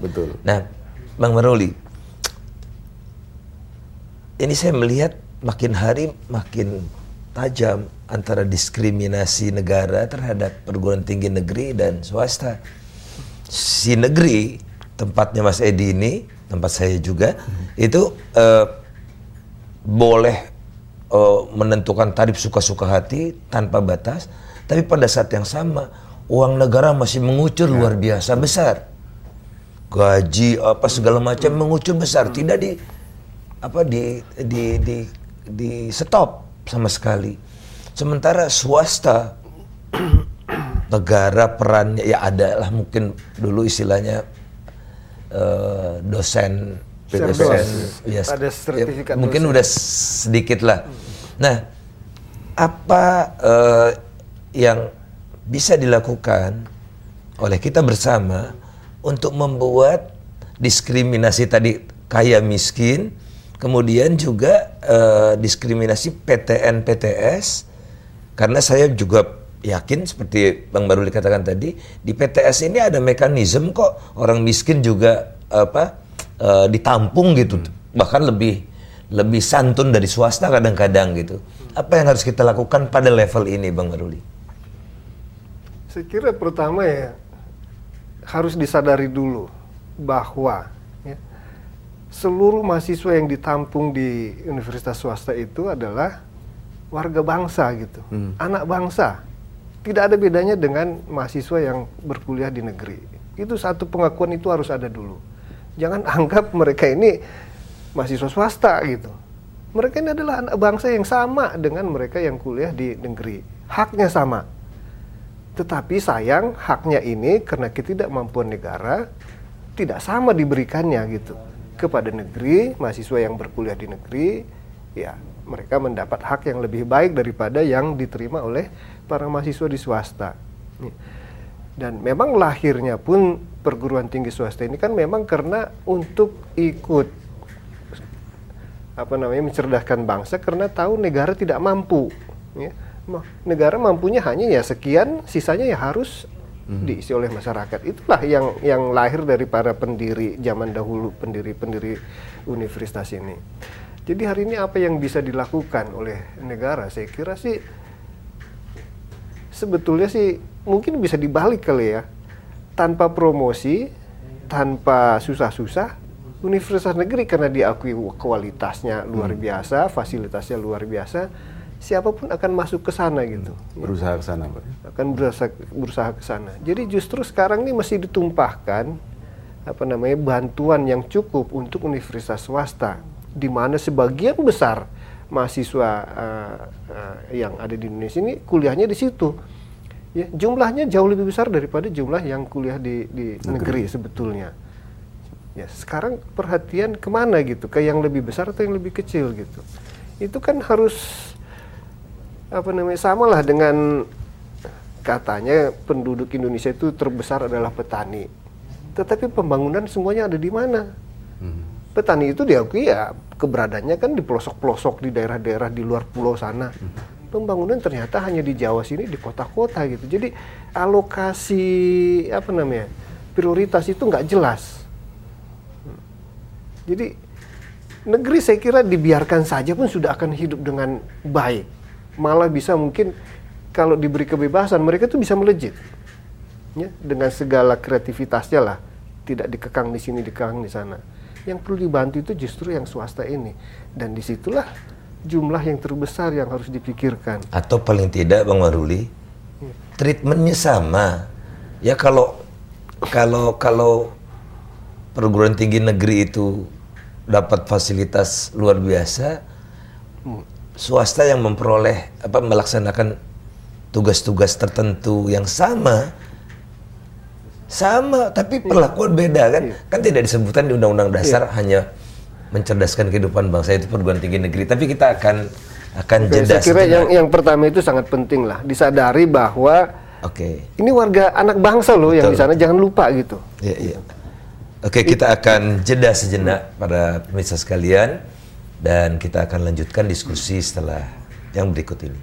Betul. Nah, Bang Maruli, ini saya melihat makin hari makin tajam antara diskriminasi negara terhadap perguruan tinggi negeri dan swasta. Si negeri, tempatnya Mas Edi ini, tempat saya juga, itu boleh menentukan tarif suka-suka hati tanpa batas, tapi pada saat yang sama uang negara masih mengucur luar biasa besar. Gaji apa segala macam mengucur besar, tidak di stop sama sekali. Sementara swasta negara perannya ya ada lah, mungkin dulu istilahnya dosen ya, ada sertifikat mungkin dosen. udah sedikit lah. Nah, apa yang bisa dilakukan oleh kita bersama untuk membuat diskriminasi tadi kaya miskin, kemudian juga diskriminasi PTN PTS, karena saya juga yakin seperti Bang Maruli katakan tadi, di PTS ini ada mekanisme kok orang miskin juga ditampung gitu, bahkan lebih santun dari swasta kadang-kadang gitu. Apa yang harus kita lakukan pada level ini, Bang Maruli? Saya kira pertama ya harus disadari dulu bahwa ya, seluruh mahasiswa yang ditampung di universitas swasta itu adalah warga bangsa gitu, anak bangsa. Tidak ada bedanya dengan mahasiswa yang berkuliah di negeri. Itu satu pengakuan itu harus ada dulu. Jangan anggap mereka ini mahasiswa swasta gitu. Mereka ini adalah anak bangsa yang sama dengan mereka yang kuliah di negeri. Haknya sama. Tetapi sayang haknya ini karena ketidakmampuan negara tidak sama diberikannya gitu. Kepada negeri, mahasiswa yang berkuliah di negeri, ya mereka mendapat hak yang lebih baik daripada yang diterima oleh para mahasiswa di swasta. Dan memang lahirnya pun perguruan tinggi swasta ini kan memang karena untuk ikut mencerdaskan bangsa, karena tahu negara tidak mampu. Ya. Negara mampunya hanya ya sekian, sisanya ya harus diisi oleh masyarakat. Itulah yang lahir dari para pendiri zaman dahulu, pendiri universitas ini. Jadi hari ini apa yang bisa dilakukan oleh negara? Saya kira sih sebetulnya sih mungkin bisa dibalik kali ya. Tanpa promosi, tanpa susah-susah, universitas negeri karena diakui kualitasnya luar biasa, fasilitasnya luar biasa, siapapun akan masuk ke sana gitu. Berusaha ke sana, Pak. Akan berusaha ke sana. Jadi justru sekarang ini mesti ditumpahkan bantuan yang cukup untuk universitas swasta, di mana sebagian besar mahasiswa yang ada di Indonesia ini kuliahnya di situ. Ya, jumlahnya jauh lebih besar daripada jumlah yang kuliah di negeri sebetulnya. Ya, sekarang perhatian kemana gitu? Ke yang lebih besar atau yang lebih kecil gitu? Itu kan harus samalah dengan katanya penduduk Indonesia itu terbesar adalah petani. Tetapi pembangunan semuanya ada di mana? Petani itu diakui ya keberadaannya kan di pelosok-pelosok, di daerah-daerah di luar pulau sana. Pembangunan ternyata hanya di Jawa sini, di kota-kota gitu. Jadi alokasi prioritas itu nggak jelas. Jadi negeri saya kira dibiarkan saja pun sudah akan hidup dengan baik. Malah bisa mungkin kalau diberi kebebasan mereka tuh bisa melejit. Ya, dengan segala kreativitasnya lah, tidak dikekang di sini, dikekang di sana. Yang perlu dibantu itu justru yang swasta ini, dan disitulah jumlah yang terbesar yang harus dipikirkan. Atau paling tidak Bang Maruli, treatmentnya sama. Ya kalau perguruan tinggi negeri itu dapat fasilitas luar biasa, swasta yang memperoleh melaksanakan tugas-tugas tertentu yang sama, tapi perlakuan beda kan? Kan tidak disebutkan di Undang-Undang Dasar hanya mencerdaskan kehidupan bangsa itu perguruan tinggi negeri. Tapi kita akan jeda. Saya kira yang pertama itu sangat penting lah, disadari bahwa ini warga anak bangsa loh. Betul. Yang di sana jangan lupa gitu. Iya. Oke, kita akan jeda sejenak para pemirsa sekalian, dan kita akan lanjutkan diskusi setelah yang berikut ini.